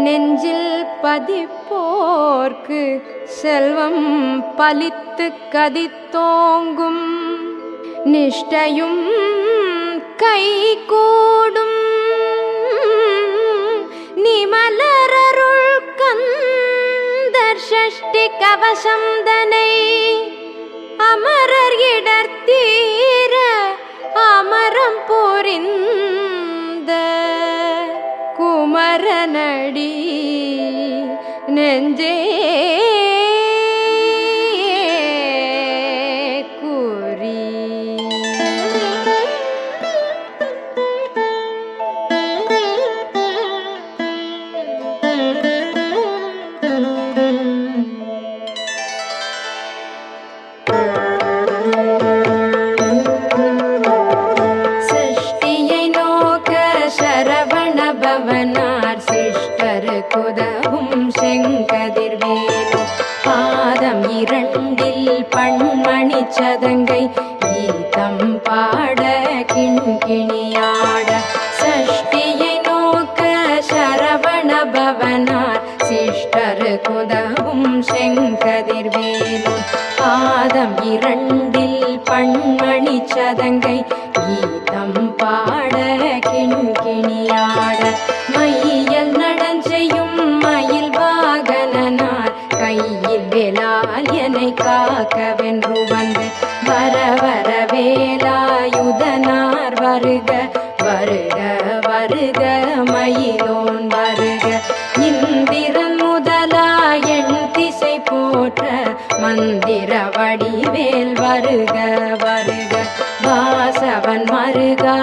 நெஞ்சில் பதிப்போர்க்கு செல்வம் பலித்து கதித்தோங்கும் நிஷ்டையும் கைகூடும் நிமலரருள் கந்தர் சஷ்டி கவசம் தனை அமரர் இடர்த்தீர அமரம் புரிந்த குமரனடி நெஞ்சே குறி. பவனார் சிஷ்டர் குதவும் செங்கதிர்வேலு பாதம் இரண்டில் பண்மணி சதங்கை கீதம் பாட கிண்கிணியாட சஷ்டியை நோக்க சரவண பவனார் சிஷ்டர் குதவும் செங்கதிர்வேலு பாதம் இரண்டில் பண்மணி சதங்கை கீதம் பாட கிண்கிணியாட மையல் நடஞ்செய்யும் மயில் வாகனனார் கையில் வேலால் என்னை காக்க வென்று வந்து வர வர வேலாயுதனார் வருக வருக வருக மயிலோன் வருக இந்திரன் முதலா எண் திசை போற்ற மந்திர வடிவேல் வருக வருக வாசவன் மருகா